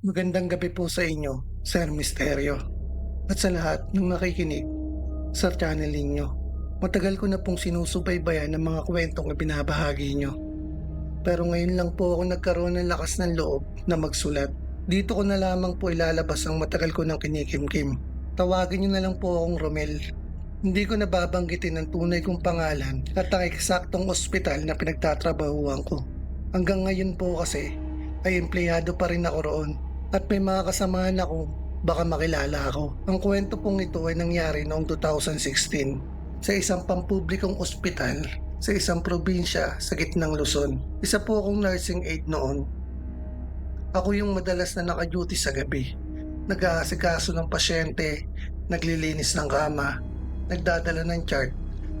Magandang gabi po sa inyo, Sir Misteryo, at sa lahat ng nakikinig sa channel ninyo. Matagal ko na pong sinusubaybayan ng mga kwentong ibinabahagi nyo. Pero ngayon lang po ako nagkaroon ng lakas ng loob na magsulat. Dito ko na lamang po ilalabas ang matagal ko ng kinikimkim. Tawagin nyo na lang po akong Romel. Hindi ko nababanggitin ang tunay kong pangalan at ang eksaktong ospital na pinagtatrabahuan ko. Hanggang ngayon po kasi ay empleyado pa rin ako roon at may mga kasamahan ako baka makilala ako. Ang kwento pong ito ay nangyari noong 2016 sa isang pampublikong ospital sa isang probinsya sa gitnang Luzon. Isa po akong nursing aide noon. Ako yung madalas na naka-duty sa gabi. Nag-aasikaso ng pasyente, naglilinis ng kama, nagdadala ng chart,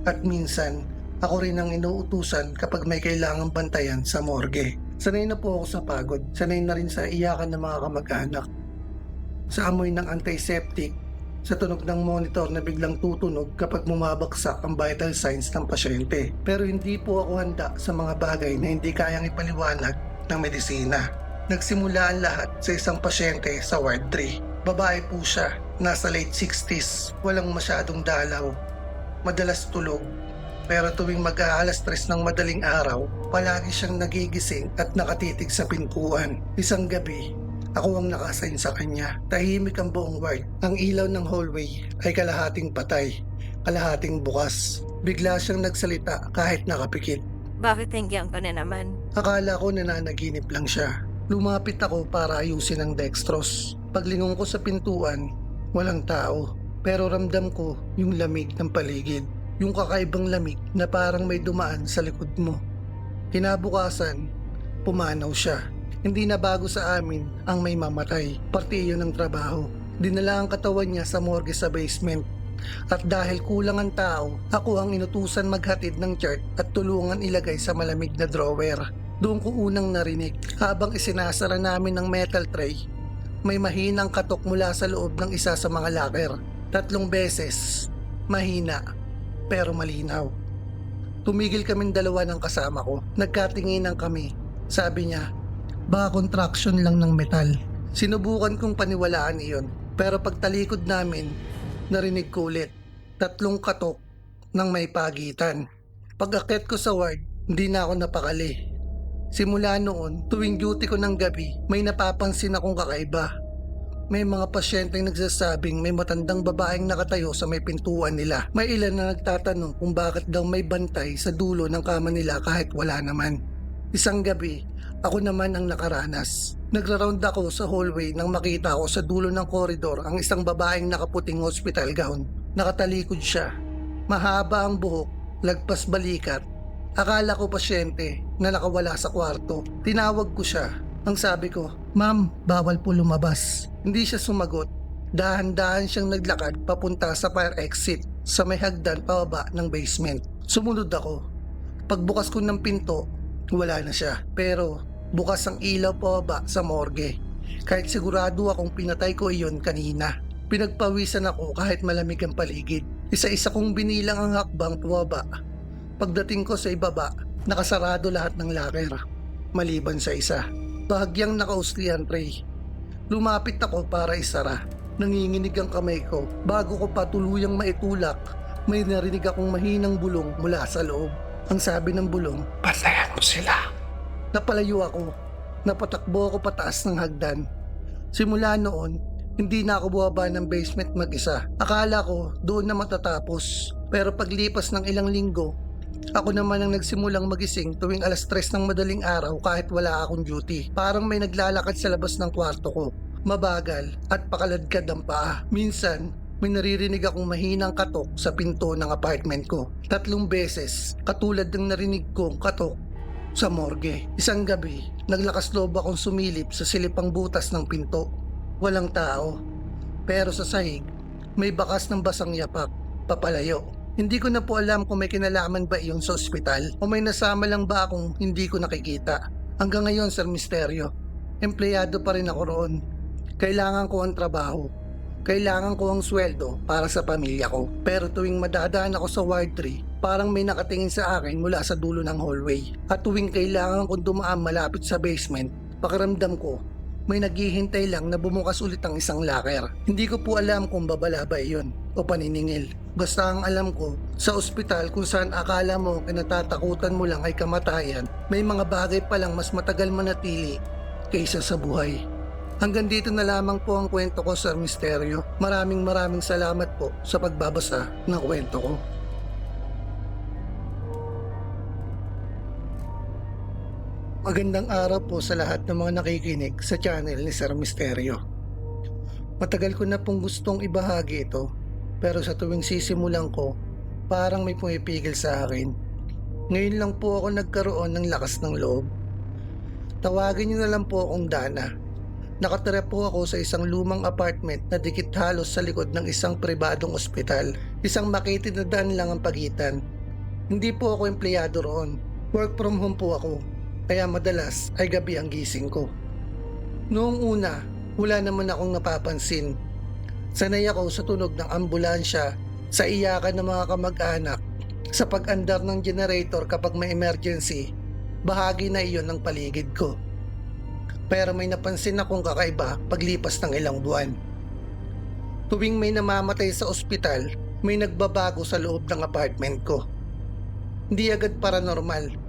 at minsan ako rin ang inuutusan kapag may kailangang bantayan sa morgue. Sanay na po ako sa pagod, sanay na rin sa iyakan ng mga kamag-anak, sa amoy ng antiseptic, sa tunog ng monitor na biglang tutunog kapag bumabagsak ang vital signs ng pasyente. Pero hindi po ako handa sa mga bagay na hindi kayang ipaliwanag ng medisina. Nagsimula ang lahat sa isang pasyente sa Ward 3. Babae po siya, nasa late 60s, walang masyadong dalaw, madalas tulog. Pero tuwing mag-aalas 3 ng madaling araw, palagi siyang nagigising at nakatitig sa pintuan. Isang gabi, ako ang nakasign sa kanya. Tahimik ang buong ward. Ang ilaw ng hallway ay kalahating patay, kalahating bukas. Bigla siyang nagsalita kahit nakapikit. Bakit hanggang ka na naman? Akala ko nananaginip lang siya. Lumapit ako para ayusin ang dextrose. Paglingon ko sa pintuan, walang tao. Pero ramdam ko yung lamig ng paligid. Yung kakaibang lamig na parang may dumaan sa likod mo. Kinabukasan, pumanaw siya. Hindi na bago sa amin ang may mamatay. Parte yun ng trabaho. Dinala ang katawan niya sa morgue sa basement. At dahil kulang ang tao, ako ang inutusan maghatid ng chart at tulungan ilagay sa malamig na drawer. Doon ko unang narinig, habang isinasara namin ng metal tray, may mahinang katok mula sa loob ng isa sa mga locker. 3 beses, mahina, pero malinaw. Tumigil kaming dalawa ng kasama ko. Nagkatinginan kami. Sabi niya, baka contraction lang ng metal. Sinubukan kong paniwalaan iyon. Pero pagtalikod namin, narinig ko ulit. 3 katok ng may pagitan. Pag-akit ko sa ward, hindi na ako napakali. Simula noon, tuwing duty ko ng gabi, may napapansin akong kakaiba. May mga pasyenteng nagsasabing may matandang babaeng nakatayo sa may pintuan nila. May ilan na nagtatanong kung bakit daw may bantay sa dulo ng kama nila kahit wala naman. Isang gabi, ako naman ang nakaranas. Nagra-round ako sa hallway nang makita ko sa dulo ng koridor ang isang babaeng nakaputing hospital gown. Nakatalikod siya. Mahaba ang buhok, lagpas balikat. Akala ko pasyente na nakawala sa kwarto. Tinawag ko siya. Ang sabi ko, "Ma'am, bawal po lumabas." Hindi siya sumagot. Dahan-dahan siyang naglakad papunta sa fire exit sa may hagdan pababa ng basement. Sumunod ako. Pagbukas ko ng pinto, wala na siya. Pero bukas ang ilaw pababa sa morgue. Kahit sigurado akong pinatay ko iyon kanina. Pinagpawisan ako kahit malamig ang paligid. Isa-isa kong binilang ang hakbang pababa. Pagdating ko sa ibaba, nakasarado lahat ng locker, maliban sa isa. Bahagyang nakausli ang tray. Lumapit ako para isara. Nanginginig ang kamay ko. Bago ko pa tuluyang maitulak, may narinig akong mahinang bulong mula sa loob. Ang sabi ng bulong, "Patayan mo sila." Napalayo ako. Napatakbo ako pataas ng hagdan. Simula noon, hindi na ako bumaba ng basement mag-isa. Akala ko doon na matatapos. Pero paglipas ng ilang linggo, ako naman ang nagsimulang magising tuwing alas 3 ng madaling araw kahit wala akong duty. Parang may naglalakad sa labas ng kwarto ko. Mabagal at pakaladkad ang paa. Minsan, may naririnig akong mahinang katok sa pinto ng apartment ko. 3 beses, katulad ng narinig kong katok sa morgue. Isang gabi, naglakas loob akong sumilip sa silipang butas ng pinto. Walang tao. Pero sa sahig, may bakas ng basang yapak, papalayo. Hindi ko na po alam kung may kinalaman ba iyon sa ospital o may nasama lang ba akong hindi ko nakikita. Hanggang ngayon, Sir Misteryo, empleyado pa rin ako roon. Kailangan ko ang trabaho. Kailangan ko ang sweldo para sa pamilya ko. Pero tuwing madadaan ako sa Ward 3, parang may nakatingin sa akin mula sa dulo ng hallway. At tuwing kailangan kong dumaan malapit sa basement, pakiramdam ko may naghihintay lang na bumukas ulit ang isang locker. Hindi ko po alam kung babalabay yun o paniningil. Basta ang alam ko, sa ospital kung saan akala mo kinatatakutan mo lang ay kamatayan, may mga bagay palang mas matagal manatili kaysa sa buhay. Hanggang dito na lamang po ang kwento ko, Sir Misteryo. Maraming salamat po sa pagbabasa ng kwento ko. Magandang araw po sa lahat ng mga nakikinig sa channel ni Sir Misteryo. Matagal ko na pong gustong ibahagi ito, pero sa tuwing sisimulan ko, parang may pumipigil sa akin. Ngayon lang po ako nagkaroon ng lakas ng loob. Tawagin niyo na lang po akong Dana. Nakatira po ako sa isang lumang apartment na dikit halos sa likod ng isang pribadong ospital. Isang makitid na daan lang ang pagitan. Hindi po ako empleyado roon. Work from home po ako. Kaya madalas ay gabi ang gising ko. Noong una, wala naman akong napapansin. Sanay ako sa tunog ng ambulansya, sa iyakan ng mga kamag-anak, sa pag-andar ng generator kapag may emergency. Bahagi na iyon ng paligid ko. Pero may napansin akong kakaiba paglipas ng ilang buwan. Tuwing may namamatay sa ospital, may nagbabago sa loob ng apartment ko. Hindi agad paranormal.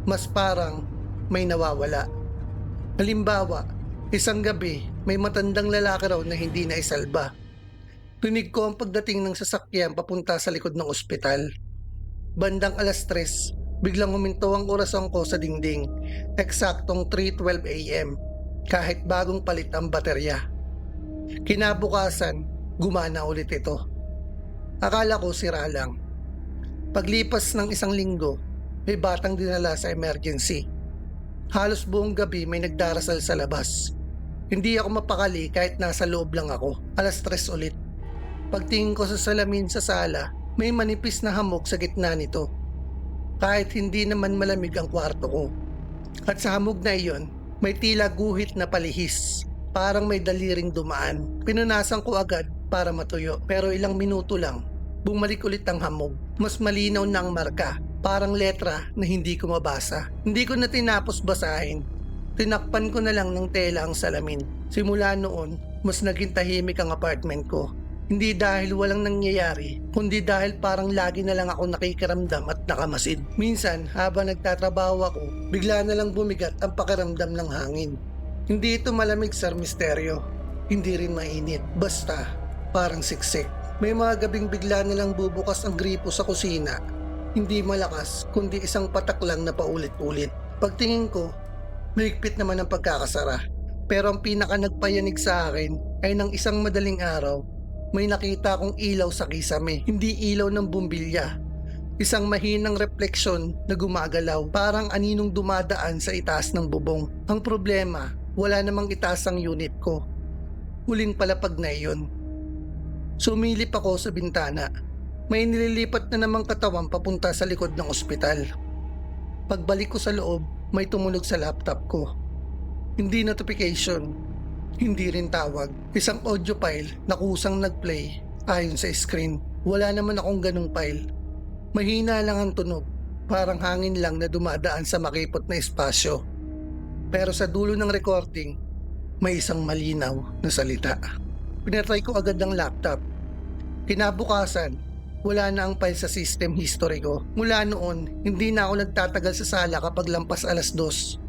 Mas parang may nawawala. Halimbawa, isang gabi may matandang lalaki raw na hindi na isalba. Tunig ko ang pagdating ng sasakyan papunta sa likod ng ospital. Bandang 3:00, biglang huminto ang orasan ko sa dingding. Eksaktong 3:12 AM, kahit bagong palit ang baterya. Kinabukasan, gumana ulit ito. Akala ko sira lang. Paglipas ng isang linggo, may batang dinala sa emergency. Halos buong gabi may nagdarasal sa labas. Hindi ako mapakali kahit nasa loob lang ako. 3:00 ulit. Pagtingin ko sa salamin sa sala, may manipis na hamog sa gitna nito. Kahit hindi naman malamig ang kwarto ko. At sa hamog na iyon, may tila guhit na palihis. Parang may daliring dumaan. Pinunasan ko agad para matuyo. Pero ilang minuto lang, bumalik ulit ang hamog. Mas malinaw na ang marka. Parang letra na hindi ko mabasa. Hindi ko na tinapos basahin. Tinakpan ko na lang ng tela ang salamin. Simula noon, mas naging tahimik ang apartment ko. Hindi dahil walang nangyayari, kundi dahil parang lagi na lang ako nakikiramdam at nakamasid. Minsan, habang nagtatrabaho ako, bigla na lang bumigat ang pakiramdam ng hangin. Hindi ito malamig, Sir Misteryo. Hindi rin mainit. Basta, parang siksik. May mga gabing bigla na lang bubukas ang gripo sa kusina. Hindi malakas, kundi isang patak lang na paulit-ulit. Pagtingin ko, mahigpit naman ang pagkakasara. Pero ang pinaka nagpayanig sa akin ay ng isang madaling araw, may nakita akong ilaw sa kisame. Hindi ilaw ng bumbilya. Isang mahinang refleksyon na gumagalaw, parang aninong dumadaan sa itaas ng bubong. Ang problema, wala namang itaas ang unit ko. Huling palapag na iyon. Sumilip ako sa bintana. May nililipat na namang katawan papunta sa likod ng ospital. Pagbalik ko sa loob, may tumunog sa laptop ko. Hindi notification, hindi rin tawag. Isang audio file na kusang nag-play ayon sa screen. Wala naman akong ganung file. Mahina lang ang tunog, parang hangin lang na dumadaan sa makipot na espasyo. Pero sa dulo ng recording, may isang malinaw na salita. Pinatry ko agad ang laptop. Kinabukasan, wala na ang file sa system history ko. Mula noon, hindi na ako nagtatagal sa sala kapag lampas 2:00.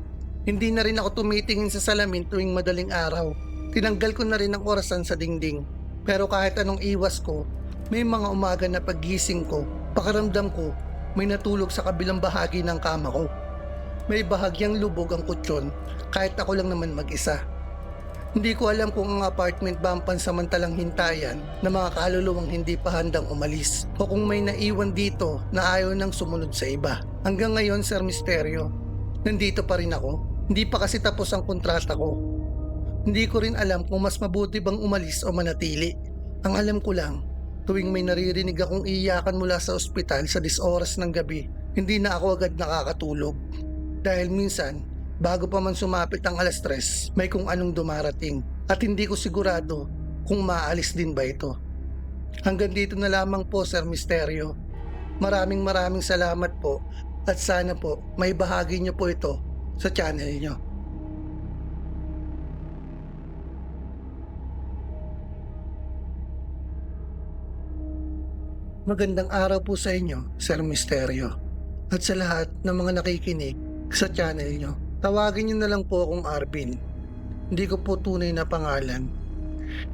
Hindi na rin ako tumitingin sa salamin tuwing madaling araw. Tinanggal ko na rin ang orasan sa dingding. Pero kahit anong iwas ko, may mga umaga na paggising ko, pakiramdam ko, may natulog sa kabilang bahagi ng kama ko. May bahagyang lubog ang kutsyon, kahit ako lang naman mag-isa. Hindi ko alam kung ang apartment ba ang pansamantalang hintayan na mga kaluluwang hindi pa handang umalis o kung may naiwan dito na ayaw nang sumunod sa iba. Hanggang ngayon, Sir Misteryo, nandito pa rin ako. Hindi pa kasi tapos ang kontrata ko. Hindi ko rin alam kung mas mabuti bang umalis o manatili. Ang alam ko lang, tuwing may naririnig akong iyakan mula sa ospital sa 10 oras ng gabi, hindi na ako agad nakakatulog. Dahil minsan, bago pa man sumapit ang 3:00, may kung anong dumarating at hindi ko sigurado kung maalis din ba ito. Hanggang dito na lamang po, Sir Misteryo. Maraming salamat po at sana po may bahagi niyo po ito sa channel niyo. Magandang araw po sa inyo, Sir Misterio. At sa lahat ng mga nakikinig sa channel nyo. Tawagin nyo na lang po akong Arvin. Hindi ko po tunay na pangalan.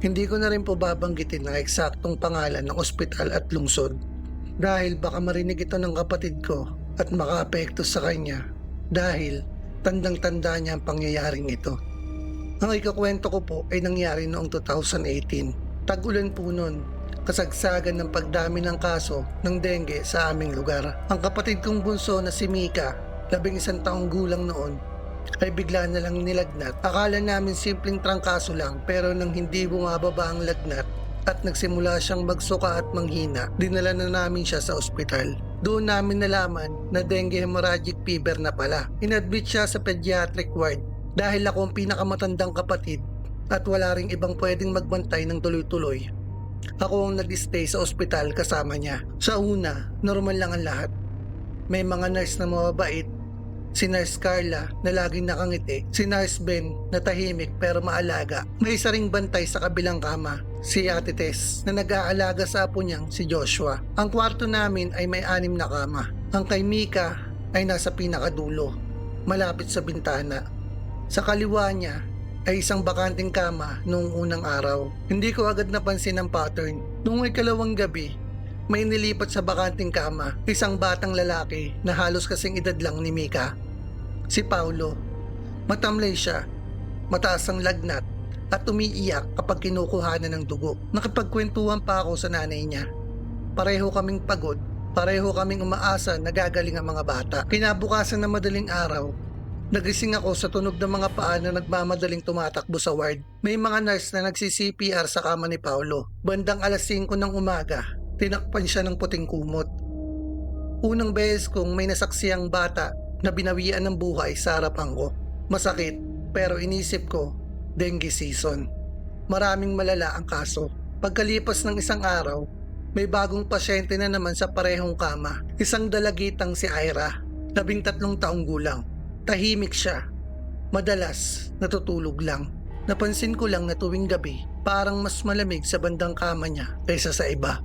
Hindi ko na rin po babanggitin ang eksaktong pangalan ng ospital at lungsod. Dahil baka marinig ito ng kapatid ko at makaapekto sa kanya. Dahil tandang-tanda niya ang pangyayaring ito. Ang ikakwento ko po ay nangyari noong 2018. Tag-ulan po noon. Kasagsagan ng pagdami ng kaso ng dengue sa aming lugar. Ang kapatid kong bunso na si Mika, 11 taong gulang noon, ay bigla na lang nilagnat. Akala namin simpleng trangkaso lang, pero nang hindi bumababa ang lagnat at nagsimula siyang magsuka at manghina, dinala na namin siya sa ospital. Doon namin nalaman na dengue hemorrhagic fever na pala. Inadmit siya sa pediatric ward dahil ako ang pinakamatandang kapatid at wala ring ibang pwedeng magbantay ng tuloy-tuloy. Ako ang nag-stay sa ospital kasama niya. Sa una, normal lang ang lahat. May mga nurse na mababait, si Nurse Carla na laging nakangiti, si Nurse Ben na tahimik pero maalaga. May isa ring bantay sa kabilang kama, si Ate Tess na nag-aalaga sa apo niyang si Joshua. Ang kwarto namin ay may 6 na kama. Ang kay Mika ay nasa pinakadulo, malapit sa bintana. Sa kaliwa niya ay isang bakanting kama noong unang araw. Hindi ko agad napansin ang pattern. Noong ikalawang gabi, may nilipat sa bakanting kama, isang batang lalaki na halos kasing edad lang ni Mika. Si Paulo. Matamlay siya, mataas ang lagnat at umiiyak kapag kinukuhanan ng dugo. Nakipagkwentuhan pa ako sa nanay niya. Pareho kaming pagod, pareho kaming umaasa na gagaling ang mga bata. Kinabukasan na madaling araw, nagising ako sa tunog ng mga paa na nagmamadaling tumatakbo sa ward. May mga nurse na nagsi-CPR sa kama ni Paulo. Bandang alas 5 ng umaga, tinakpan siya ng puting kumot. Unang beses kong may nasaksiyang bata na binawian ng buhay sa harapan ko. Masakit, pero inisip ko, dengue season. Maraming malala ang kaso. Pagkalipas ng isang araw, may bagong pasyente na naman sa parehong kama. Isang dalagitang si Ira, 13 taong gulang. Tahimik siya. Madalas, natutulog lang. Napansin ko lang na tuwing gabi, parang mas malamig sa bandang kama niya kaysa sa iba.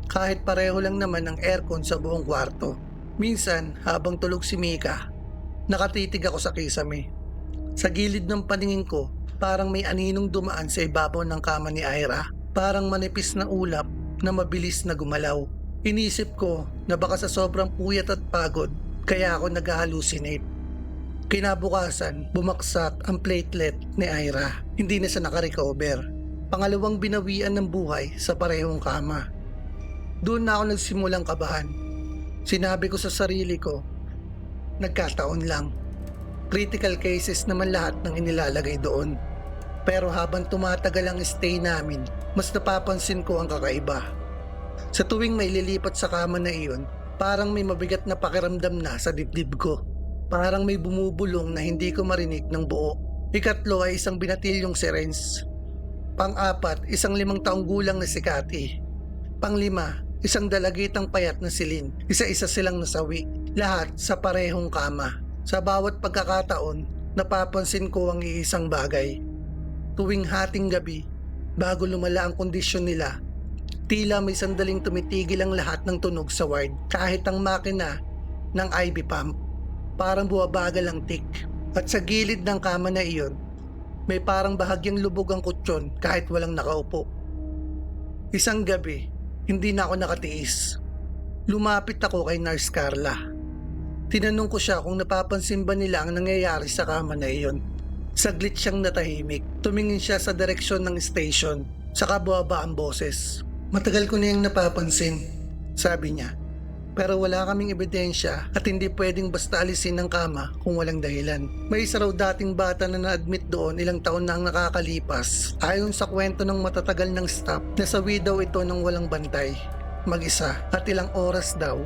Kahit pareho lang naman ang aircon sa buong kwarto. Minsan, habang tulog si Mika, nakatitig ako sa kisame. Sa gilid ng paningin ko, parang may aninong dumaan sa ibabaw ng kama ni Ira. Parang manipis na ulap na mabilis na gumalaw. Inisip ko na baka sa sobrang puyat at pagod, kaya ako nag-hallucinate. Kinabukasan, bumaksak ang platelet ni Ira. Hindi na siya nakarecover. Pangalawang binawian ng buhay sa parehong kama. Doon na ako nagsimulang kabahan. Sinabi ko sa sarili ko, nagkataon lang. Critical cases naman lahat ng inilalagay doon. Pero habang tumatagal ang stay namin, mas napapansin ko ang kakaiba. Sa tuwing may lilipat sa kama na iyon, parang may mabigat na pakiramdam na sa dibdib ko. Parang may bumubulong na hindi ko marinig ng buo. Ikatlo ay isang binatilyong si Renz. Pang-apat, isang 5 taong gulang na si Cathy. Pang-5, isang dalagitang payat na si Lynn. Isa-isa silang nasawi. Lahat sa parehong kama. Sa bawat pagkakataon, napapansin ko ang iisang bagay. Tuwing hating gabi, bago lumala ang kondisyon nila, tila may sandaling tumitigil ang lahat ng tunog sa ward. Kahit ang makina ng IV pump. Parang buwabagal ang tik. At sa gilid ng kama na iyon, may parang bahagyang lubog ang kutsyon kahit walang nakaupo. Isang gabi, hindi na ako nakatiis. Lumapit ako kay Nurse Carla. Tinanong ko siya kung napapansin ba nila ang nangyayari sa kama na iyon. Saglit siyang natahimik. Tumingin siya sa direksyon ng station, saka buwaba ang boses. Matagal ko na yung napapansin, sabi niya. Pero wala kaming ebidensya at hindi pwedeng basta alisin ng kama kung walang dahilan. May isa raw dating bata na na-admit doon ilang taon na ang nakakalipas. Ayon sa kwento ng matatagal ng staff, nasawi daw ito ng walang bantay, mag-isa, at ilang oras daw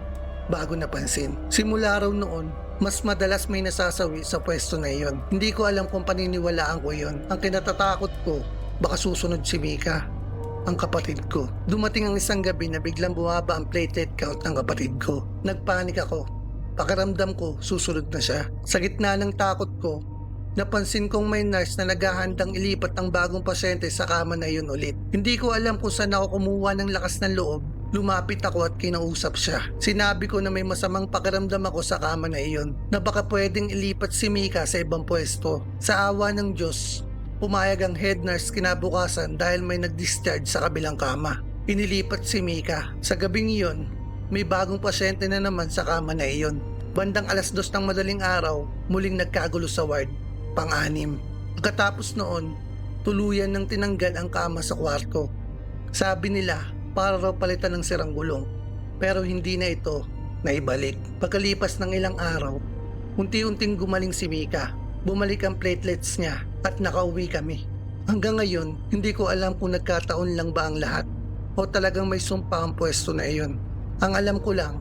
bago napansin. Simula raw noon, mas madalas may nasasawi sa pwesto na iyon. Hindi ko alam kung paniniwalaan ko iyon. Ang kinatatakot ko, baka susunod si Mika, ang kapatid ko. Dumating ang isang gabi na biglang bumaba ang platelet count ng kapatid ko. Nagpanik ako. Pakiramdam ko, susunod na siya. Sa gitna ng takot ko, napansin kong may nurse na naghahandang ilipat ang bagong pasyente sa kama na yun ulit. Hindi ko alam kung saan ako kumuha ng lakas ng loob Lumapit ako at kinausap siya. Sinabi ko na may masamang pakiramdam ako sa kama na iyon, na baka pwedeng ilipat si Mika sa ibang pwesto. Sa awa ng Diyos, pumayag ang head nurse kinabukasan dahil may nag-discharge sa kabilang kama. Inilipat si Mika. Sa gabing iyon, may bagong pasyente na naman sa kama na iyon. Bandang 2:00 ng madaling araw, muling nagkagulo sa ward, pang-anim. Pagkatapos noon, tuluyan ng tinanggal ang kama sa kwarto. Sabi nila, para raw palitan ng sirang gulong, pero hindi na ito naibalik. Pagkalipas ng ilang araw, unti-unting gumaling si Mika. Bumalik ang platelets niya at nakauwi kami. Hanggang ngayon, hindi ko alam kung nagkataon lang ba ang lahat o talagang may sumpa ang pwesto na iyon. Ang alam ko lang,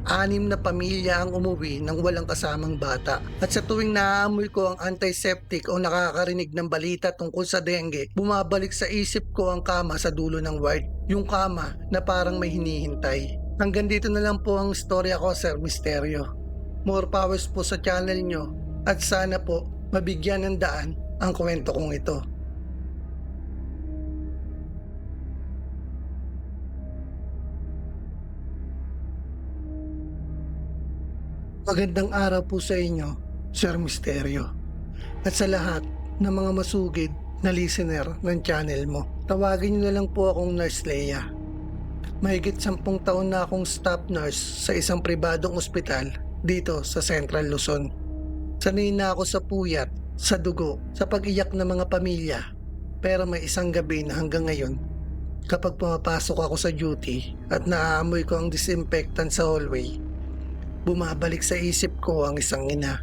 6 na pamilya ang umuwi ng walang kasamang bata. At sa tuwing naaamoy ko ang antiseptic o nakakarinig ng balita tungkol sa dengue, bumabalik sa isip ko ang kama sa dulo ng ward. Yung kama na parang may hinihintay. Hanggang dito na lang po ang istorya ko, Sir Misterio. More powers po sa channel nyo at sana po mabigyan ng daan ang kwento kong ito. Magandang araw po sa inyo, Sir Misterio. At sa lahat ng mga masugid na listener ng channel mo. Tawagin niyo na lang po akong Nurse Leia. Mahigit 10 taon na akong staff nurse sa isang pribadong ospital dito sa Central Luzon. Sanay na ako sa puyat, sa dugo, sa pag-iyak ng mga pamilya. Pero may isang gabi na hanggang ngayon, kapag pumapasok ako sa duty at naaamoy ko ang disinfectant sa hallway, bumabalik sa isip ko ang isang ina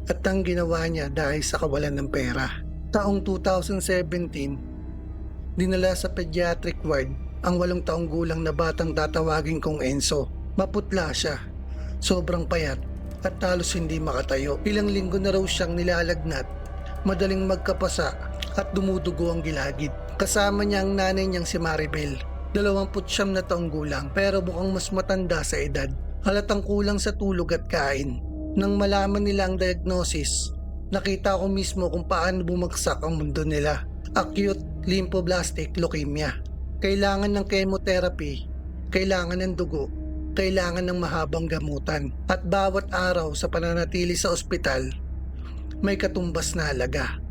at ang ginawa niya dahil sa kawalan ng pera. Taong 2017, dinala sa pediatric ward ang 8 taong gulang na batang tatawagin kong Enzo. Maputla siya, sobrang payat at halos hindi makatayo. Ilang linggo na raw siyang nilalagnat, madaling magkapasa at dumudugo ang gilagid. Kasama niya ang nanay niyang si Maribel, 29 na taong gulang pero mukhang mas matanda sa edad. Halatang kulang sa tulog at kain. Nang malaman nila ang diagnosis, nakita ko mismo kung paano bumagsak ang mundo nila. Acute lymphoblastic leukemia. Kailangan ng chemotherapy, kailangan ng dugo, kailangan ng mahabang gamutan. At bawat araw sa pananatili sa ospital, may katumbas na halaga.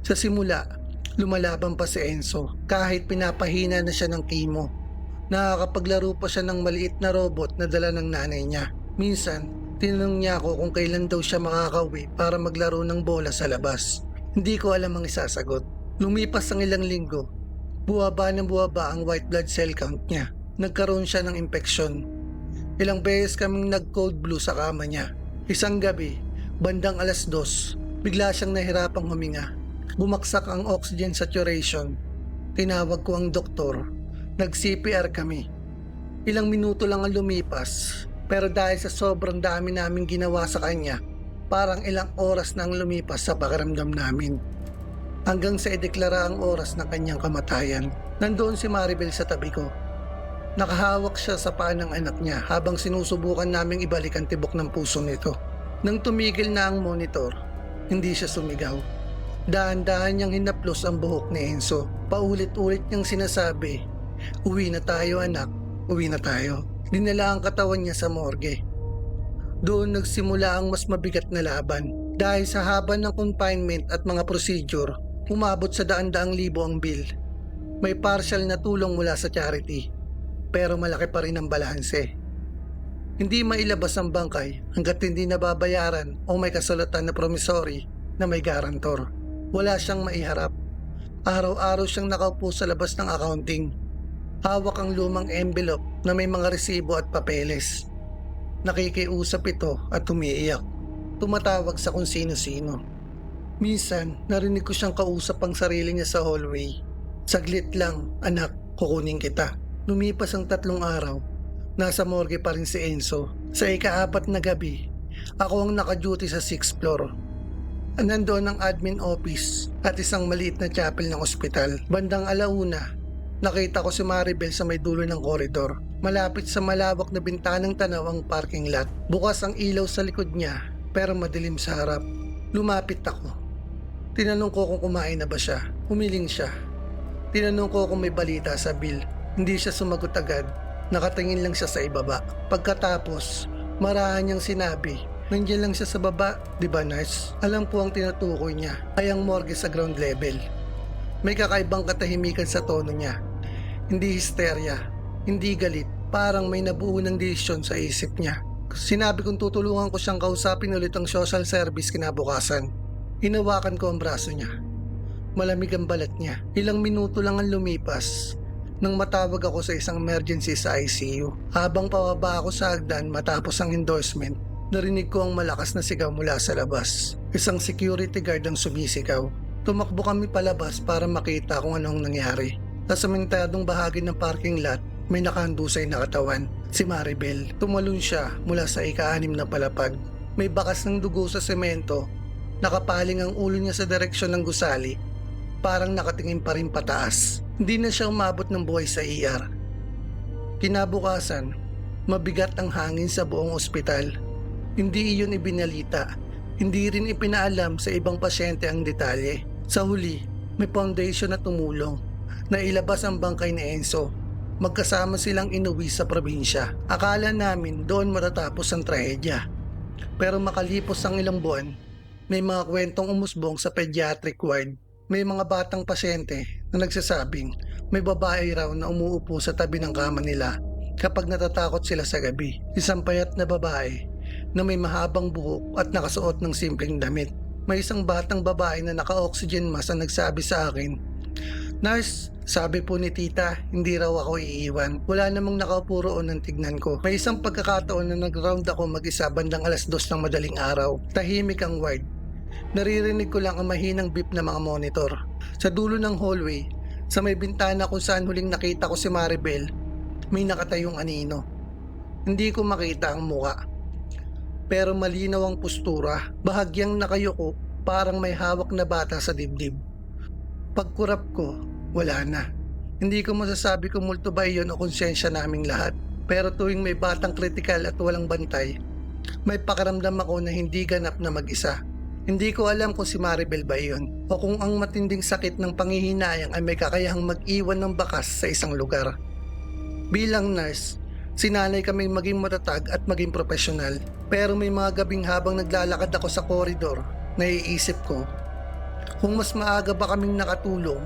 Sa simula, lumalaban pa si Enzo kahit pinapahina na siya ng chemo. Nakakapaglaro pa siya ng maliit na robot na dala ng nanay niya. Minsan, tinanong niya ako kung kailan daw siya makakauwi para maglaro ng bola sa labas. Hindi ko alam ang isasagot. Lumipas ang ilang linggo, buwaba ang white blood cell count niya. Nagkaroon siya ng impeksyon. Ilang beses kaming nag-cold blue sa kama niya. Isang gabi, bandang 2:00, bigla siyang nahirapang huminga. Bumaksak ang oxygen saturation. Tinawag ko ang doktor. Nag-CPR kami. Ilang minuto lang ang lumipas, pero dahil sa sobrang dami naming ginawa sa kanya, parang ilang oras na ang lumipas sa pakiramdam namin. Hanggang sa ideklara ang oras ng kanyang kamatayan. Nandoon si Maribel sa tabi ko. Nakahawak siya sa paa ng anak niya habang sinusubukan naming ibalik ang tibok ng puso nito. Nang tumigil na ang monitor, hindi siya sumigaw. Dahan-dahan niyang hinaplos ang buhok ni Enzo. Paulit-ulit niyang sinasabi, "Uwi na tayo anak, uwi na tayo." Dinala ang katawan niya sa morgue. Doon nagsimula ang mas mabigat na laban. Dahil sa haba ng confinement at mga procedure, umabot sa daan-daang libo ang bill. May partial na tulong mula sa charity, pero malaki pa rin ang balanse. Hindi mailabas ang bangkay hanggat hindi nababayaran o may kasulatan na promissory na may garantor. Wala siyang maiharap. Araw-araw siyang nakaupo sa labas ng accounting. Hawak ang lumang envelope na may mga resibo at papeles. Nakikiusap ito at umiiyak. Tumatawag sa kung sino-sino. Minsan, narinig ko siyang kausap ang sarili niya sa hallway. "Saglit lang, anak, kukunin kita." Lumipas ang 3 araw. Nasa morgue pa rin si Enzo. Sa ika-4 na gabi, ako ang naka-duty sa 6th floor. Nandoon ang admin office at isang maliit na chapel ng ospital. Bandang 1:00, nakita ko si Maribel sa may dulo ng koridor. Malapit sa malawak na bintanang tanaw ang parking lot. Bukas ang ilaw sa likod niya pero madilim sa harap. Lumapit ako. Tinanong ko kung kumain na ba siya. Humiling siya. Tinanong ko kung may balita sa bill. Hindi siya sumagot agad. Nakatingin lang siya sa ibaba. Pagkatapos, marahan niyang sinabi, "Nandiyan lang siya sa baba, di ba nurse?" Alam ko ang tinutukoy niya ay ang morgue sa ground level. May kakaibang katahimikan sa tono niya. Hindi histerya, hindi galit, parang may nabuo ng desisyon sa isip niya. Sinabi kong tutulungan ko siyang kausapin ulit ang social service kinabukasan. Hinawakan ko ang braso niya. Malamig ang balat niya. Ilang minuto lang ang lumipas nang matawag ako sa isang emergency sa ICU. Habang pababa ako sa hagdan matapos ang endorsement, narinig ko ang malakas na sigaw mula sa labas. Isang security guard ang sumisigaw. Tumakbo kami palabas para makita kung anong nangyari. Sa sementadong bahagi ng parking lot, may nakahandusay na katawan. Si Maribel. Tumalon siya mula sa ika-6 na palapag. May bakas ng dugo sa semento. Nakapaling ang ulo niya sa direksyon ng gusali. Parang nakatingin pa rin pataas. Hindi na siya umabot ng buhay sa ER. Kinabukasan, mabigat ang hangin sa buong ospital. Hindi iyon ibinalita. Hindi rin ipinaalam sa ibang pasyente ang detalye. Sa huli, may foundation na tumulong na ilabas ang bangkay ni Enzo. Magkasama silang inuwi sa probinsya. Akala namin doon matatapos ang trahedya. Pero makalipos ang ilang buwan, may mga kwentong umusbong sa pediatric ward. May mga batang pasyente na nagsasabing may babae raw na umuupo sa tabi ng kama nila kapag natatakot sila sa gabi. Isang payat na babae na may mahabang buhok at nakasuot ng simpleng damit. May isang batang babae na naka-oxygen mask ang nagsabi sa akin, "Nurse, sabi po ni tita, hindi raw ako iiwan." Wala namang nakaupo roon ng tignan ko. May isang pagkakataon na nag-round ako mag-isa bandang 2:00 ng madaling araw. Tahimik ang ward. Naririnig ko lang ang mahinang beep na mga monitor. Sa dulo ng hallway, sa may bintana kung saan huling nakita ko si Maribel, may nakatayong anino. Hindi ko makita ang muka. Pero malinaw ang postura, bahagyang nakayuko, parang may hawak na bata sa dibdib. Pagkurap ko, wala na. Hindi ko masasabi kung multo ba iyon o konsensya naming lahat. Pero tuwing may batang kritikal at walang bantay, may pakiramdam ako na hindi ganap na mag-isa. Hindi ko alam kung si Maribel ba iyon o kung ang matinding sakit ng panghihinayang ay may kakayahang mag-iwan ng bakas sa isang lugar. Bilang nurse, sinanay kaming maging matatag at maging profesional. Pero may mga gabing habang naglalakad ako sa koridor, naiisip ko, kung mas maaga ba kaming nakatulong,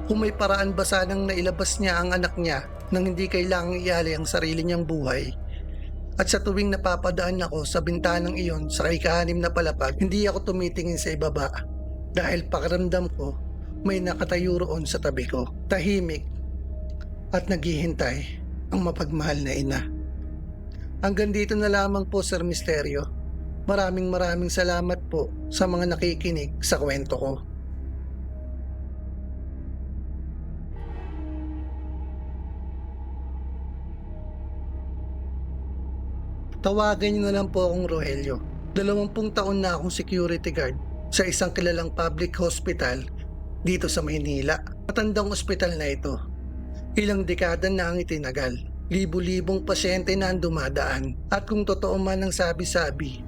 kung may paraan ba sanang nailabas niya ang anak niya nang hindi kailangang ialay ang sarili niyang buhay. At sa tuwing napapadaan ako sa bintanang iyon sa ika-6 na palapag, hindi ako tumitingin sa ibaba dahil pakiramdam ko may nakatayo roon sa tabi ko, tahimik at naghihintay ang mapagmahal na ina. Hanggang dito na lamang po, Sir Misteryo. Maraming salamat po sa mga nakikinig sa kwento ko. Tawagan niyo na lang po akong Rogelio. 20 taon na akong security guard sa isang kilalang public hospital dito sa Maynila. Matandang ospital na ito. Ilang dekada na ang itinagal. Libo-libong pasyente na ang dumadaan. At kung totoo man ang sabi-sabi,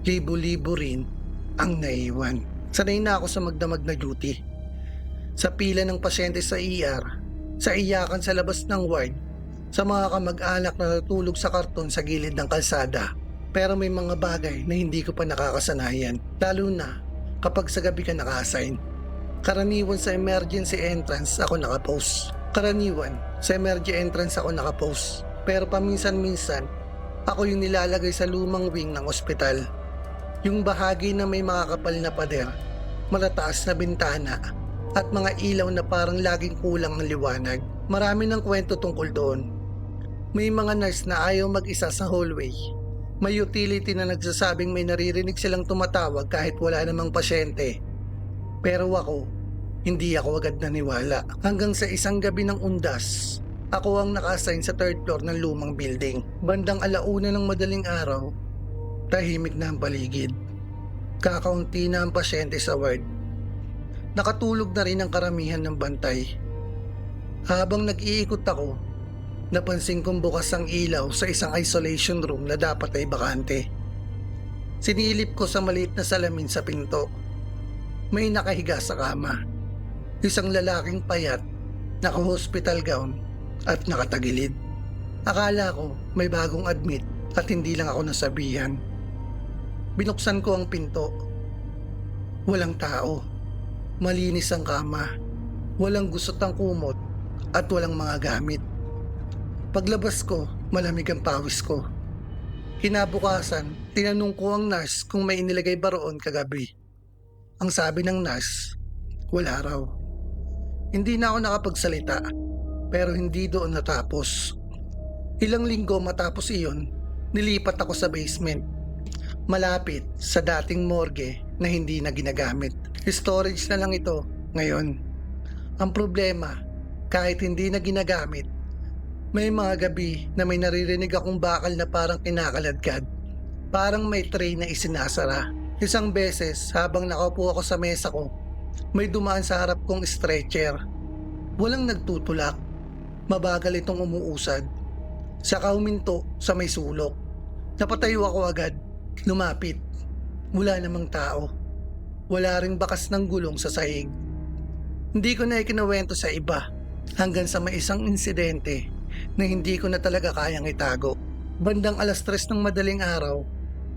libo-libo rin ang naiwan. Sanay na ako sa magdamag na duty. Sa pila ng pasyente sa ER, sa iyakan sa labas ng ward, sa mga kamag-anak na natulog sa karton sa gilid ng kalsada. Pero may mga bagay na hindi ko pa nakakasanayan, lalo na kapag sa gabi ka naka-assign. Karaniwan sa emergency entrance ako nakapost. Karaniwan sa emergency entrance ako nakapost. Pero paminsan-minsan, ako yung nilalagay sa lumang wing ng ospital. Yung bahagi na may mga kapal na pader, matataas na bintana, at mga ilaw na parang laging kulang ng liwanag. Marami ng kwento tungkol doon. May mga nurse na ayaw mag-isa sa hallway. May utility na nagsasabing may naririnig silang tumatawag kahit wala namang pasyente. Pero ako, hindi ako agad naniwala. Hanggang sa isang gabi ng undas, ako ang naka-assign sa 3rd floor ng lumang building. Bandang 1:00 ng madaling araw, tahimik na ang paligid. Kakaunti na ang pasyente sa ward. Nakatulog na rin ang karamihan ng bantay. Habang nag-iikot ako, napansin kong bukas ang ilaw sa isang isolation room na dapat ay bakante. Sinilip ko sa maliit na salamin sa pinto. May nakahiga sa kama. Isang lalaking payat, naka-hospital gown at nakatagilid. Akala ko may bagong admit at hindi lang ako nasabihan. Binuksan ko ang pinto. Walang tao. Malinis ang kama. Walang gusot ang kumot at walang mga gamit. Paglabas ko, malamig ang pawis ko. Kinabukasan, tinanong ko ang nurse kung may inilagay ba roon kagabi. Ang sabi ng nurse, wala raw. Hindi na ako nakapagsalita, pero hindi doon natapos. Ilang linggo matapos iyon, nilipat ako sa basement. Malapit sa dating morgue na hindi na ginagamit. Storage na lang ito ngayon. Ang problema, kahit hindi na ginagamit, may mga gabi na may naririnig akong bakal na parang kinakaladkad. Parang may tray na isinasara. Isang beses habang nakaupo ako sa mesa ko, may dumaan sa harap kong stretcher. Walang nagtutulak. Mabagal itong umuusad. Saka huminto sa may sulok. Napatayo ako agad. Lumapit. Wala namang tao. Wala ring bakas ng gulong sa sahig. Hindi ko na ikinawento sa iba hanggang sa may isang insidente na hindi ko na talaga kayang itago. Bandang 3:00 ng madaling araw,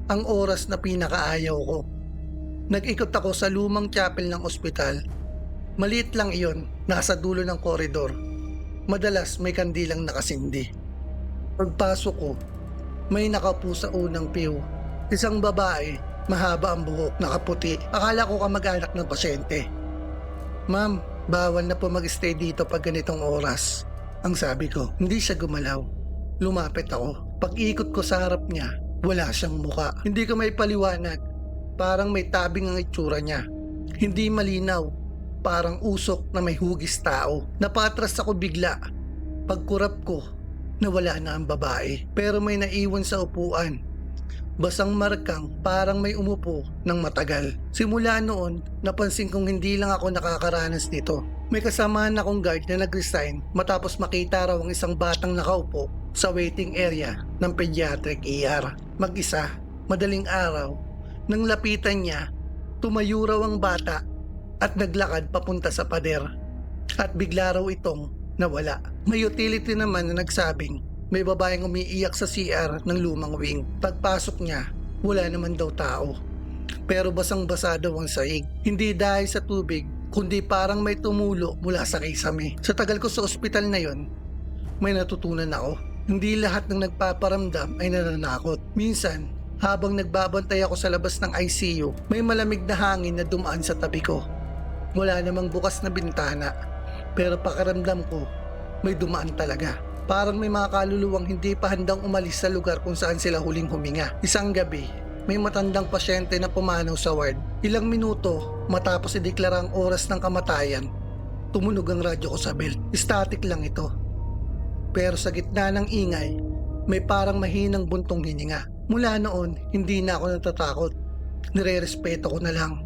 ang oras na pinakaayaw ko. Nag-ikot ako sa lumang chapel ng ospital. Maliit lang iyon, nasa dulo ng koridor. Madalas may kandilang nakasindi. Pagpasok ko, may nakaupo sa unang pew. Isang babae, mahaba ang buhok, nakaputi. Akala ko kamag-anak ng pasyente. Ma'am, bawal na po mag-stay dito pag ganitong oras. Ang sabi ko, hindi siya gumalaw. Lumapit ako. Pag-ikot ko sa harap niya, wala siyang muka. Hindi ko may paliwanag. Parang may tabing ang itsura niya. Hindi malinaw. Parang usok na may hugis tao. Napatras ako bigla. Pagkurap ko, nawala na ang babae. Pero may naiwan sa upuan. Basang markang parang may umupo ng matagal. Simula noon, napansin kong hindi lang ako nakakaranas nito. May kasamahan akong guard na nag-resign matapos makita raw ang isang batang nakaupo sa waiting area ng pediatric ER. Mag-isa, madaling araw, nang lapitan niya, tumayo raw ang bata at naglakad papunta sa pader. At bigla raw itong nawala. May utility naman na nagsabing may babaeng umiiyak sa CR ng lumang wing. Pagpasok niya, wala naman daw tao. Pero basang-basa daw ang sahig. Hindi dahil sa tubig, kundi parang may tumulo mula sa kisame. Sa tagal ko sa ospital na yon, may natutunan ako. Hindi lahat ng nagpaparamdam ay nananakot. Minsan, habang nagbabantay ako sa labas ng ICU, may malamig na hangin na dumaan sa tabi ko. Wala namang bukas na bintana, pero pakiramdam ko, may dumaan talaga. Parang may mga kaluluwang hindi pa handang umalis sa lugar kung saan sila huling huminga. Isang gabi, may matandang pasyente na pumanaw sa ward. Ilang minuto matapos ideklara ang oras ng kamatayan, tumunog ang radyo ko sa belt. Static lang ito. Pero sa gitna ng ingay, may parang mahinang buntong hininga. Mula noon, hindi na ako natatakot. Nire-respeto ko na lang.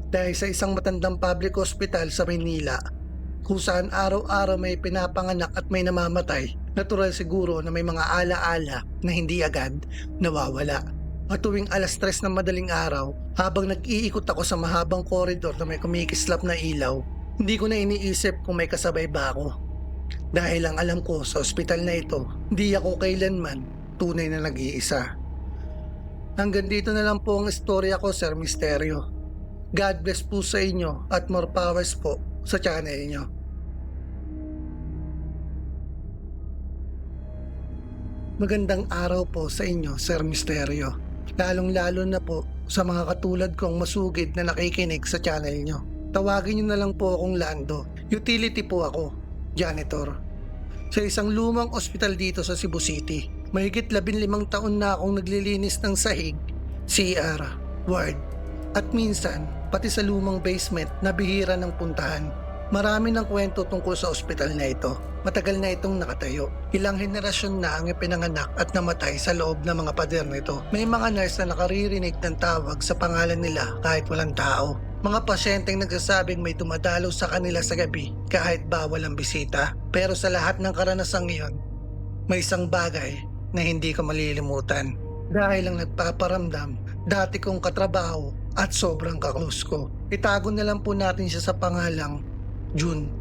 Dahil sa isang matandang public hospital sa Maynila, kung saan araw-araw may pinapanganak at may namamatay, natural siguro na may mga ala-ala na hindi agad nawawala. At tuwing 3:00 ng madaling araw, habang nag-iikot ako sa mahabang koridor na may kumikislap na ilaw, hindi ko na iniisip kung may kasabay ba ako. Dahil ang alam ko sa ospital na ito, hindi ako kailanman tunay na nag-iisa. Hanggang dito na lang po ang istorya ko, Sir Misterio. God bless po sa inyo at more powers po sa channel nyo. Magandang araw po sa inyo, Sir Misterio. Lalong-lalo na po sa mga katulad kong masugid na nakikinig sa channel nyo. Tawagin nyo na lang po akong Lando. Utility po ako, janitor. Sa isang lumang ospital dito sa Cebu City. Mahigit 15 taon na akong naglilinis ng sahig, CR, ward, at minsan pati sa lumang basement na bihira ng puntahan. Marami ng kwento tungkol sa ospital na ito. Matagal na itong nakatayo. Ilang henerasyon na ang ipinanganak at namatay sa loob ng mga pader nito. May mga nurse na nakaririnig ng tawag sa pangalan nila kahit walang tao. Mga pasyenteng nagsasabing may dumadalo sa kanila sa gabi kahit bawal ang bisita. Pero sa lahat ng karanasang iyon, may isang bagay na hindi ko malilimutan. Dahil lang nagpaparamdam, dati kong katrabaho at sobrang kaklose ko. Itago na lang po natin siya sa pangalang June.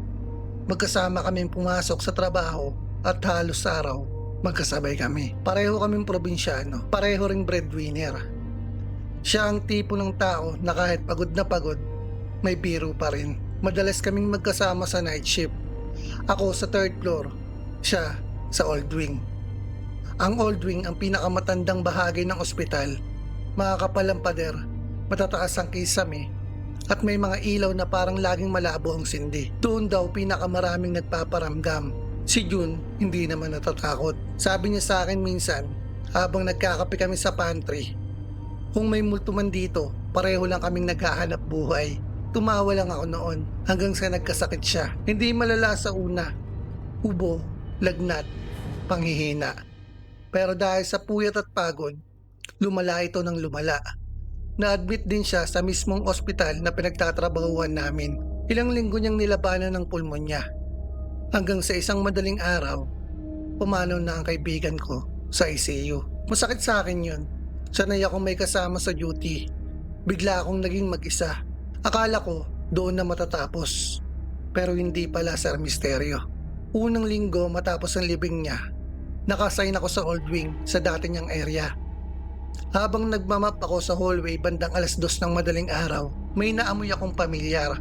Magkasama kaming pumasok sa trabaho at halos araw magkasabay kami. Pareho kaming probinsyano, pareho ring breadwinner. Siya ang tipo ng tao na kahit pagod na pagod, may biro pa rin. Madalas kaming magkasama sa night shift. Ako sa third floor, siya sa old wing. Ang old wing ang pinakamatandang bahagi ng ospital. Makakapal ang pader, matataas ang kisame, at may mga ilaw na parang laging malabo ang sindi. Doon daw pinakamaraming nagpaparamdam. Si June hindi naman natatakot. Sabi niya sa akin minsan habang nagkakape kami sa pantry, kung may multo man dito, pareho lang kaming naghahanap buhay. Tumawa lang ako noon hanggang sa nagkasakit siya. Hindi malala sa una, ubo, lagnat, panghihina. Pero dahil sa puyat at pagod, lumala ito ng lumala. Na-admit din siya sa mismong ospital na pinagtatrabahuan namin. Ilang linggo niyang nilabanan ng pulmonya. Hanggang sa isang madaling araw, pumanaw na ang kaibigan ko sa ICU. Masakit sa akin yun. Sanay akong may kasama sa duty. Bigla akong naging mag-isa. Akala ko doon na matatapos. Pero hindi pala, Sir Misteryo. Unang linggo matapos ang libing niya, nakasign ako sa old wing sa dati niyang area. Habang nagmamap ako sa hallway bandang 2:00 ng madaling araw, may naamoy akong pamilyar.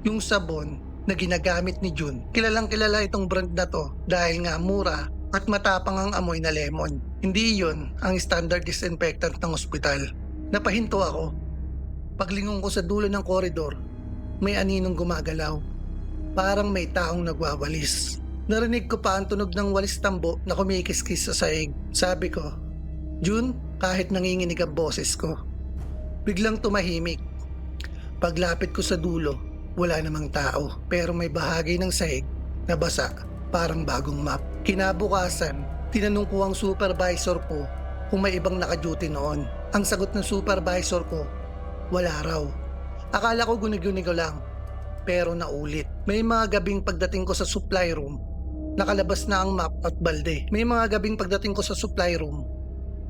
Yung sabon na ginagamit ni June. Kilalang kilala itong brand na to dahil nga mura at matapang ang amoy na lemon. Hindi yon ang standard disinfectant ng ospital. Napahinto ako. Paglingon ko sa dulo ng koridor, may aninong gumagalaw. Parang may taong nagwawalis. Narinig ko pa ang tunog ng walis tambo na kumikiskis sa sahig. Sabi ko, June, kahit nanginginig ang boses ko. Biglang tumahimik. Paglapit ko sa dulo, wala namang tao. Pero may bahagi ng sahig na basa, parang bagong map. Kinabukasan, tinanong ko ang supervisor ko kung may ibang naka-duty noon. Ang sagot ng supervisor ko, wala raw. Akala ko gunig-gunig lang, pero naulit. May mga gabing pagdating ko sa supply room, nakalabas na ang map at balde. May mga gabing pagdating ko sa supply room,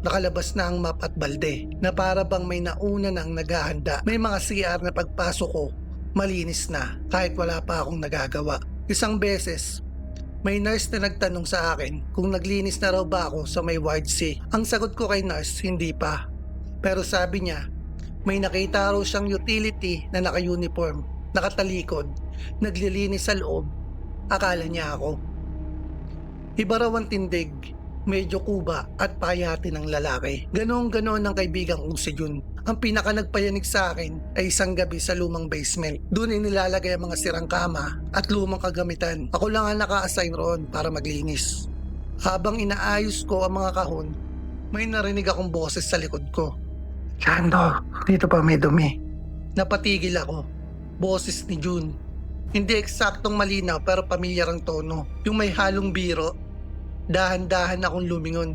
nakalabas na ang map at balde, na para bang may nauna nang naghahanda. May mga CR na pagpasok ko, malinis na kahit wala pa akong nagagawa. Isang beses, may nurse na nagtanong sa akin kung naglinis na raw ba ako sa may ward C. Ang sagot ko kay nurse, hindi pa. Pero sabi niya, may nakita raw siyang utility na naka-uniform, nakatalikod, naglilinis sa loob. Akala niya ako. Iba raw ang tindig, medyo kuba at payati ng lalaki. Ganoon ang kaibigan kong si Jun. Ang pinaka nagpayanig sa akin ay isang gabi sa lumang basement. Doon ay nilalagay ang mga sirang kama at lumang kagamitan. Ako lang ang naka-assign roon para maglinis. Habang inaayos ko ang mga kahon, may narinig akong boses sa likod ko. Chando, dito pa may dumi. Napatigil ako. Boses ni June. Hindi eksaktong malinaw pero pamilyar ang tono. Yung may halong biro. Dahan-dahan akong lumingon.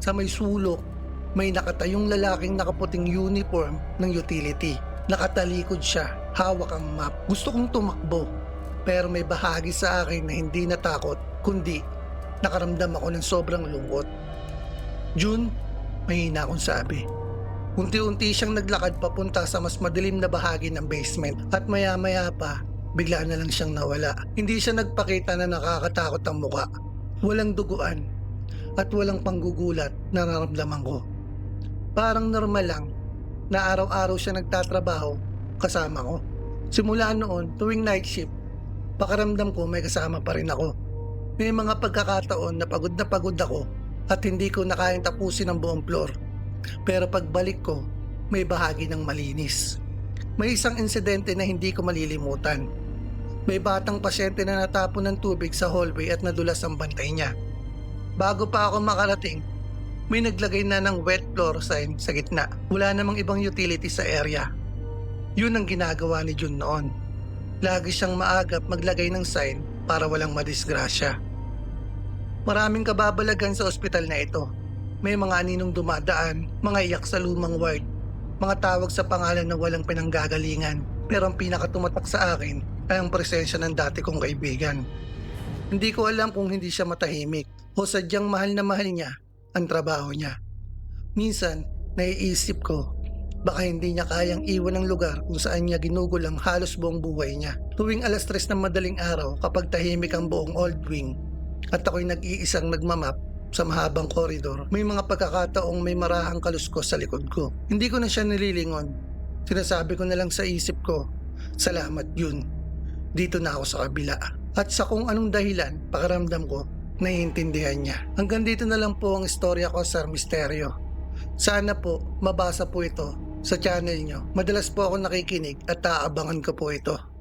Sa may sulok, may nakatayong lalaking nakaputing uniform ng utility. Nakatalikod siya, hawak ang map. Gusto kong tumakbo, pero may bahagi sa akin na hindi natakot, kundi nakaramdam ako ng sobrang lungkot. June, mahina akong sabi. Unti-unti siyang naglakad papunta sa mas madilim na bahagi ng basement at maya-maya pa, bigla na lang siyang nawala. Hindi siya nagpakita na nakakatakot ang muka. Walang duguan at walang panggugulat na nararamdaman ko. Parang normal lang na araw-araw siya nagtatrabaho kasama ko. Simula noon, tuwing night shift, pakiramdam ko may kasama pa rin ako. May mga pagkakataon na pagod ako at hindi ko na kayang tapusin ang buong floor. Pero pagbalik ko, may bahagi ng malinis. May isang insidente na hindi ko malilimutan. May batang pasyente na natapon ng tubig sa hallway at nadulas ang bantay niya. Bago pa ako makarating, may naglagay na ng wet floor sign sa gitna. Wala namang ibang utility sa area. Yun ang ginagawa ni June noon. Lagi siyang maagap maglagay ng sign para walang madisgrasya. Maraming kababalagan sa ospital na ito. May mga aninong dumadaan, mga iyak sa lumang ward, mga tawag sa pangalan na walang pinanggagalingan. Pero ang pinakatumatak sa akin ay ang presensya ng dati kong kaibigan. Hindi ko alam kung hindi siya matahimik o sadyang mahal na mahal niya ang trabaho niya. Minsan, naiisip ko, baka hindi niya kayang iwan ang lugar kung saan niya ginugol ang halos buong buhay niya. Tuwing 3:00 ng madaling araw kapag tahimik ang buong old wing at ako'y nag-iisang nagmamap, Sa mahabang koridor, may mga pagkakataong may marahang kaluskos sa likod ko. Hindi ko na siya nililingon. Sinasabi ko na lang sa isip ko, salamat yun. Dito na ako sa kabila. At sa kung anong dahilan, pakiramdam ko, naiintindihan niya. Hanggang dito na lang po ang istorya ko, Sir Misteryo. Sana po, mabasa po ito sa channel nyo. Madalas po ako nakikinig at aabangan ko po ito.